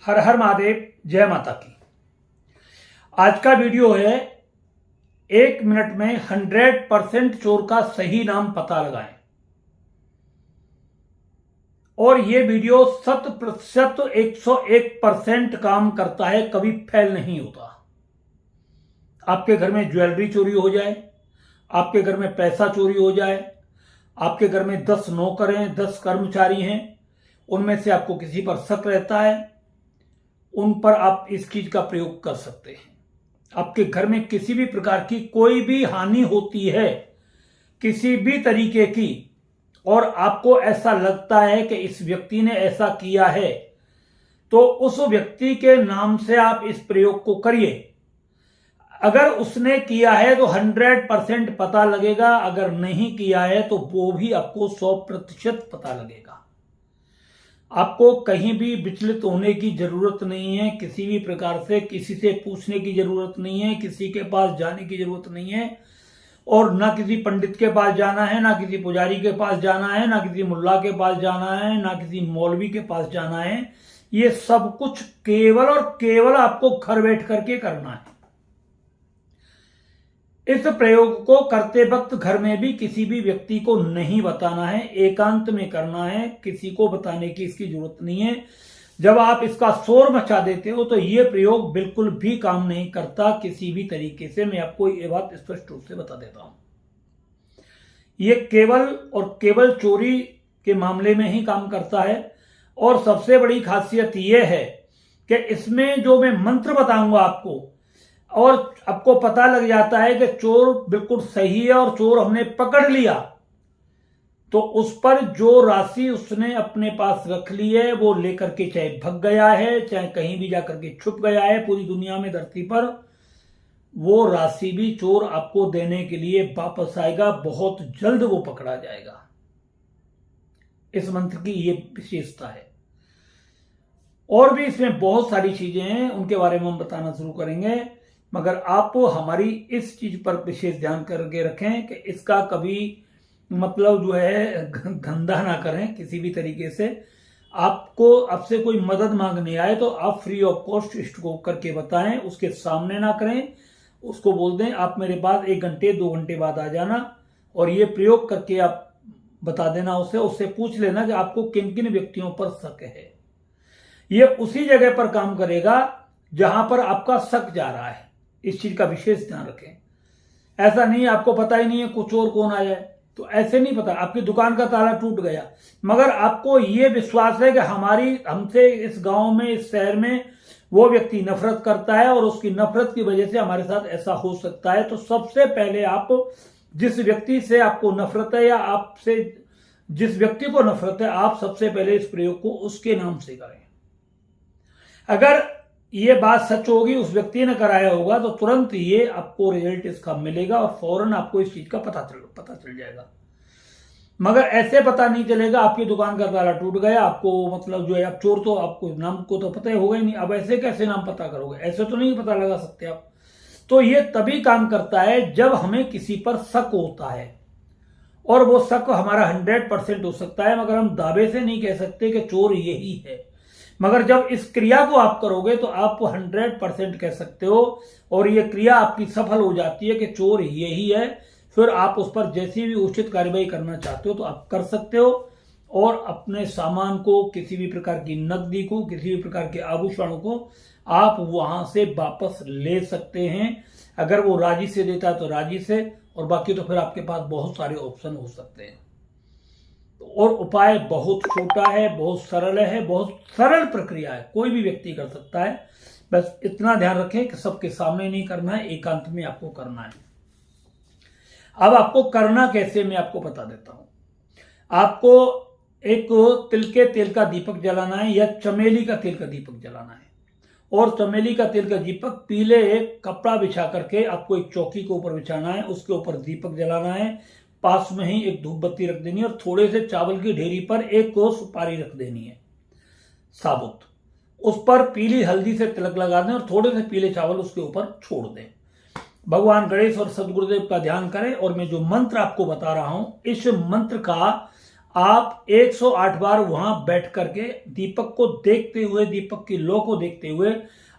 हर हर महादेव, जय माता की। आज का वीडियो है 1 मिनट में 100% चोर का सही नाम पता लगाएं। और ये वीडियो 100% 101% काम करता है, कभी फेल नहीं होता। आपके घर में ज्वेलरी चोरी हो जाए, आपके घर में पैसा चोरी हो जाए, आपके घर में 10 नौकर हैं, 10 कर्मचारी हैं, उनमें से आपको किसी पर शक रहता है, उन पर आप इस चीज का प्रयोग कर सकते हैं। आपके घर में किसी भी प्रकार की कोई भी हानि होती है, किसी भी तरीके की, और आपको ऐसा लगता है कि इस व्यक्ति ने ऐसा किया है, तो उस व्यक्ति के नाम से आप इस प्रयोग को करिए। अगर उसने किया है तो 100% पता लगेगा, अगर नहीं किया है तो वो भी आपको 100% पता लगेगा। आपको कहीं भी विचलित होने की जरूरत नहीं है, किसी भी प्रकार से किसी से पूछने की जरूरत नहीं है, किसी के पास जाने की जरूरत नहीं है, और ना किसी पंडित के पास जाना है, ना किसी पुजारी के पास जाना है, ना किसी मुल्ला के पास जाना है, ना किसी मौलवी के पास जाना है। ये सब कुछ केवल और केवल आपको घर बैठ करके करना है। इस प्रयोग को करते वक्त घर में भी किसी भी व्यक्ति को नहीं बताना है, एकांत में करना है, किसी को बताने की इसकी जरूरत नहीं है। जब आप इसका शोर मचा देते हो तो यह प्रयोग बिल्कुल भी काम नहीं करता किसी भी तरीके से। मैं आपको ये बात स्पष्ट रूप से बता देता हूं। यह केवल और केवल चोरी के मामले में ही काम करता है। और सबसे बड़ी खासियत यह है कि इसमें जो मैं मंत्र बताऊंगा आपको, और आपको पता लग जाता है कि चोर बिल्कुल सही है और चोर हमने पकड़ लिया, तो उस पर जो राशि उसने अपने पास रख ली है वो लेकर के चाहे भग गया है, चाहे कहीं भी जाकर के छुप गया है पूरी दुनिया में, धरती पर, वो राशि भी चोर आपको देने के लिए वापस आएगा। बहुत जल्द वो पकड़ा जाएगा। इस मंत्र की ये विशेषता है। और भी इसमें बहुत सारी चीजें हैं, उनके बारे में हम बताना शुरू करेंगे, मगर आप हमारी इस चीज पर विशेष ध्यान करके रखें कि इसका कभी मतलब जो है धंधा ना करें किसी भी तरीके से। आपको आपसे कोई मदद मांगने आए तो आप फ्री ऑफ कॉस्ट इसको करके बताएं, उसके सामने ना करें। उसको बोल दें आप मेरे पास 1 घंटे 2 घंटे बाद आ जाना, और ये प्रयोग करके आप बता देना उससे पूछ लेना कि आपको किन किन व्यक्तियों पर शक है। ये उसी जगह पर काम करेगा जहां पर आपका शक जा रहा है। इस चीज का विशेष ध्यान रखें। ऐसा नहीं आपको पता ही नहीं है कुछ और कौन आ जाए, तो ऐसे नहीं पता। आपकी दुकान का ताला टूट गया, मगर आपको यह विश्वास है कि हमसे इस गांव में, इस शहर में वो व्यक्ति नफरत करता है और उसकी नफरत की वजह से हमारे साथ ऐसा हो सकता है। तो सबसे पहले आप जिस व्यक्ति से आपको नफरत है, या आपसे जिस व्यक्ति को नफरत है, आप सबसे पहले इस प्रयोग को उसके नाम से करें। अगर ये बात सच होगी, उस व्यक्ति ने कराया होगा, तो तुरंत ये आपको रिजल्ट इसका मिलेगा और फौरन आपको इस चीज का पता चल जाएगा। मगर ऐसे पता नहीं चलेगा आपकी दुकान का ताला टूट गया, आपको मतलब जो है, आप चोर तो आपको नाम को तो पता ही होगा ही नहीं। अब ऐसे कैसे नाम पता करोगे? ऐसे तो नहीं पता लगा सकते आप। तो ये तभी काम करता है जब हमें किसी पर शक होता है, और वो शक हमारा 100% हो सकता है, मगर हम दावे से नहीं कह सकते कि चोर यही है। मगर जब इस क्रिया को आप करोगे तो आप 100% कह सकते हो, और ये क्रिया आपकी सफल हो जाती है कि चोर यही है। फिर आप उस पर जैसी भी उचित कार्रवाई करना चाहते हो तो आप कर सकते हो, और अपने सामान को, किसी भी प्रकार की नकदी को, किसी भी प्रकार के आभूषणों को आप वहां से वापस ले सकते हैं। अगर वो राजी से देता है तो राजी से, और बाकी तो फिर आपके पास बहुत सारे ऑप्शन हो सकते हैं। और उपाय बहुत छोटा है, बहुत सरल है, बहुत सरल प्रक्रिया है, कोई भी व्यक्ति कर सकता है। बस इतना ध्यान रखें कि सबके सामने नहीं करना है, एकांत में आपको करना है। अब आपको करना कैसे, मैं आपको बता देता हूं। आपको एक तिल के तेल का दीपक जलाना है, या चमेली का तेल का दीपक जलाना है। और चमेली का तेल का दीपक पीले एक कपड़ा बिछा करके आपको एक चौकी के ऊपर बिछाना है, उसके ऊपर दीपक जलाना है। पास में ही एक धूप बत्ती रख देनी है, और थोड़े से चावल की ढेरी पर एक को सुपारी रख देनी है साबुत। उस पर पीली हल्दी से तिलक लगा दें और थोड़े से पीले चावल उसके ऊपर छोड़ दें। भगवान गणेश और सदगुरुदेव का ध्यान करें, और मैं जो मंत्र आपको बता रहा हूं, इस मंत्र का आप 108 बार वहां बैठ करके दीपक को देखते हुए, दीपक की लौ को देखते हुए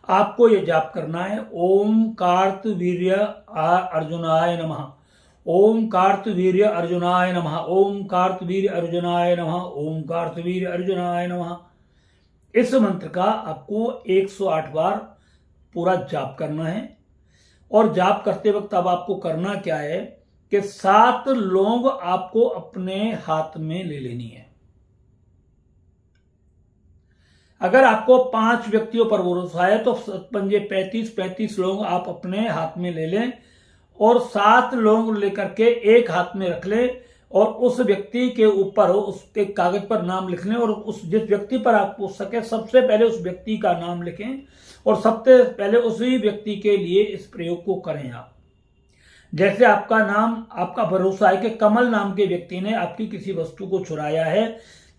आपको ये जाप करना है। ओम कार्तवीर्य अर्जुनाय नमः, ओम कार्तवीर्य अर्जुनाय नमः, ओम कार्तवीर्य अर्जुनाय नमः, ओम कार्तवीर्य अर्जुनाय नमः। इस मंत्र का आपको 108 बार पूरा जाप करना है। और जाप करते वक्त अब आपको करना क्या है कि 7 लौंग आपको अपने हाथ में ले लेनी है। अगर आपको 5 व्यक्तियों पर भरोसा है तो 35 लौंग आप अपने हाथ में ले लें और 7 लौंग लेकर के एक हाथ में रख लें और उस व्यक्ति के ऊपर उसके कागज पर नाम लिख लें और उस जिस व्यक्ति पर आप पूछ सके सबसे पहले उस व्यक्ति का नाम लिखें और सबसे पहले उसी व्यक्ति के लिए इस प्रयोग को करें। आप जैसे आपका नाम, आपका भरोसा है कि कमल नाम के व्यक्ति ने आपकी किसी वस्तु को चुराया है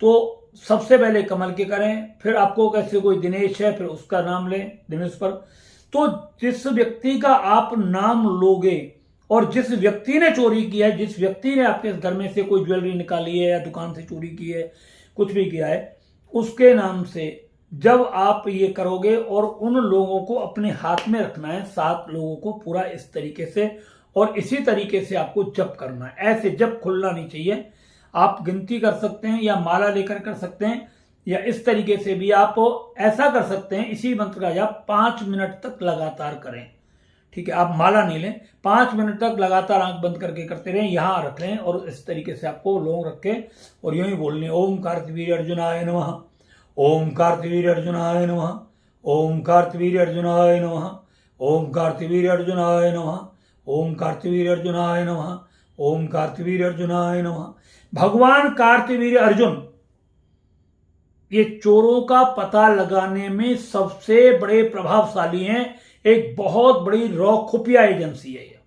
तो सबसे पहले कमल के करें, फिर आपको कैसे कोई दिनेश है फिर उसका नाम लें दिनेश पर। तो जिस व्यक्ति का आप नाम लोगे और जिस व्यक्ति ने चोरी किया है, जिस व्यक्ति ने आपके घर में से कोई ज्वेलरी निकाली है या दुकान से चोरी की है, कुछ भी किया है, उसके नाम से जब आप ये करोगे और उन लोगों को अपने हाथ में रखना है, 7 लोगों को पूरा इस तरीके से और इसी तरीके से आपको जप करना है। ऐसे जप खुलना नहीं चाहिए। आप गिनती कर सकते हैं या माला लेकर कर सकते हैं या इस तरीके से भी आप ऐसा कर सकते हैं। इसी मंत्र का जप 5 मिनट तक लगातार करें। ठीक है, आप माला नहीं लें, 5 मिनट तक लगातार आंख बंद करके करते रहें, यहां रख लें और इस तरीके से आपको लौंग रख के और यूं ही बोलने ओम कार्तवीर्य अर्जुनाय नमः, ओम कार्तवीर्य अर्जुनाय नमः, ओम कार्तवीर्य अर्जुनाय नमः, ओम कार्तवीर्य अर्जुनाय नमः, ओम कार्तवीर्य अर्जुनाय नमः, ओम कार्तवीर्य अर्जुनाय नमः। भगवान कार्तवीर्य अर्जुन ये चोरों का पता लगाने में सबसे बड़े प्रभावशाली हैं। एक बहुत बड़ी रॉ खुफिया एजेंसी है ये।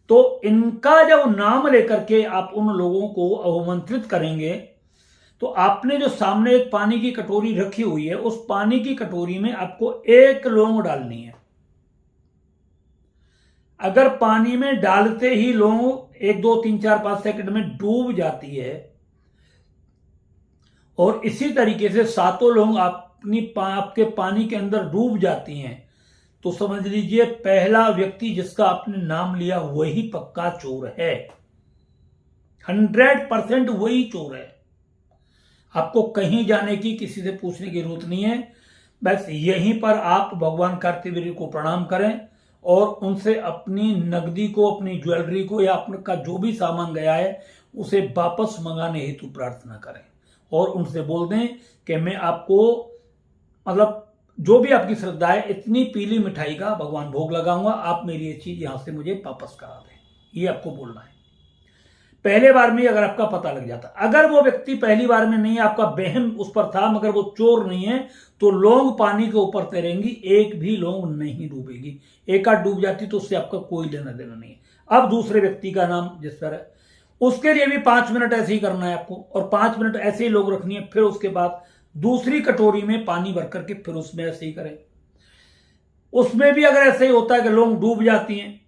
तो इनका जब नाम लेकर के आप उन लोगों को अवमंत्रित करेंगे तो आपने जो सामने एक पानी की कटोरी रखी हुई है उस पानी की कटोरी में आपको 1 लौंग डालनी है। अगर पानी में डालते ही लौंग 1 2 3 4 5 सेकंड में डूब जाती है और इसी तरीके से 7 लौंग आपके पानी के अंदर डूब जाती हैं तो समझ लीजिए पहला व्यक्ति जिसका आपने नाम लिया वही पक्का चोर है। 100% वही चोर है। आपको कहीं जाने की, किसी से पूछने की जरूरत नहीं है। बस यहीं पर आप भगवान कार्तवीर्य को प्रणाम करें और उनसे अपनी नकदी को, अपनी ज्वेलरी को या आपका जो भी सामान गया है उसे वापस मंगाने हेतु प्रार्थना करें और उनसे बोल दें कि मैं आपको मतलब जो भी आपकी श्रद्धा है इतनी पीली मिठाई का भगवान भोग लगाऊंगा, आप मेरी ये चीज यहां से मुझे वापस करा दें। ये आपको बोलना है। पहले बार में अगर आपका पता लग जाता, अगर वो व्यक्ति पहली बार में नहीं, आपका वहम उस पर था मगर वो चोर नहीं है तो लौंग पानी के ऊपर तैरेंगी, एक भी लौंग नहीं डूबेगी। एक आध डूब जाती तो उससे आपका कोई लेना देना नहीं है। अब दूसरे व्यक्ति का नाम जिस तरह, उसके लिए भी 5 मिनट ऐसे ही करना है आपको और 5 मिनट ऐसे ही लोग रखनी है। फिर उसके बाद दूसरी कटोरी में पानी भर करके फिर उसमें ऐसे ही करें। उसमें भी अगर ऐसे ही होता है कि लौंग डूब जाती हैं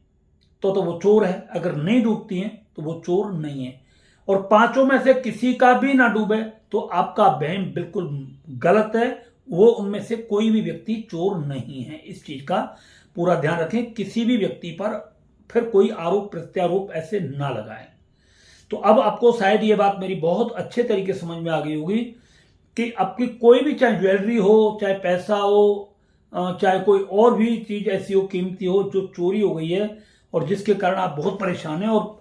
तो वो चोर है, अगर नहीं डूबती हैं तो वो चोर नहीं है। और 5 में से किसी का भी ना डूबे तो आपका वहम बिल्कुल गलत है। वो उनमें से कोई भी व्यक्ति चोर नहीं है। इस चीज का पूरा ध्यान रखें, किसी भी व्यक्ति पर फिर कोई आरोप प्रत्यारोप ऐसे ना लगाएं। तो अब आपको शायद ये बात मेरी बहुत अच्छे तरीके समझ में आ गई होगी कि आपकी कोई भी, चाहे ज्वेलरी हो, चाहे पैसा हो, चाहे कोई और भी चीज ऐसी हो कीमती हो जो चोरी हो गई है और जिसके कारण आप बहुत परेशान हैं और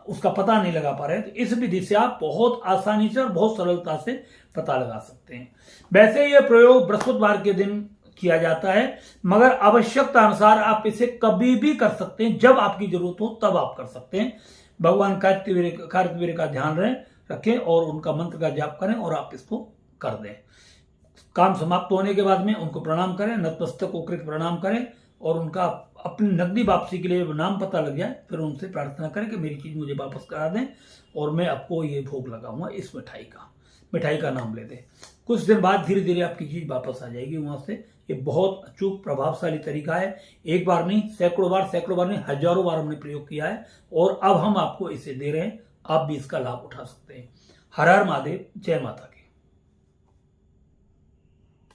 उसका पता नहीं लगा पा रहे हैं, तो इस विधि से आप बहुत आसानी से और बहुत सरलता से पता लगा सकते हैं। वैसे यह प्रयोग बृहस्पतिवार के दिन किया जाता है मगर आवश्यकता अनुसार आप इसे कभी भी कर सकते हैं। जब आपकी जरूरत हो तब आप कर सकते हैं। भगवान कार्तवीर्य का ध्यान रखें और उनका मंत्र का जाप करें और आप इसको कर दें। काम समाप्त होने के बाद में उनको प्रणाम करें, नतमस्तक होकर प्रणाम करें और उनका अपनी नकदी वापसी के लिए नाम पता लग जाए फिर उनसे प्रार्थना करें कि मेरी चीज मुझे वापस करा दें और मैं आपको ये भोग लगाऊंगा इस मिठाई का नाम ले दें। कुछ दिन बाद धीरे धीरे आपकी चीज वापस आ जाएगी वहां से। ये बहुत अचूक प्रभावशाली तरीका है। एक बार नहीं, सैकड़ों बार नहीं, हजारों बार हमने प्रयोग किया है और अब हम आपको इसे दे रहे हैं आप भी इसका लाभ उठा सकते हैं। हर हर महादेव, जय माता दी।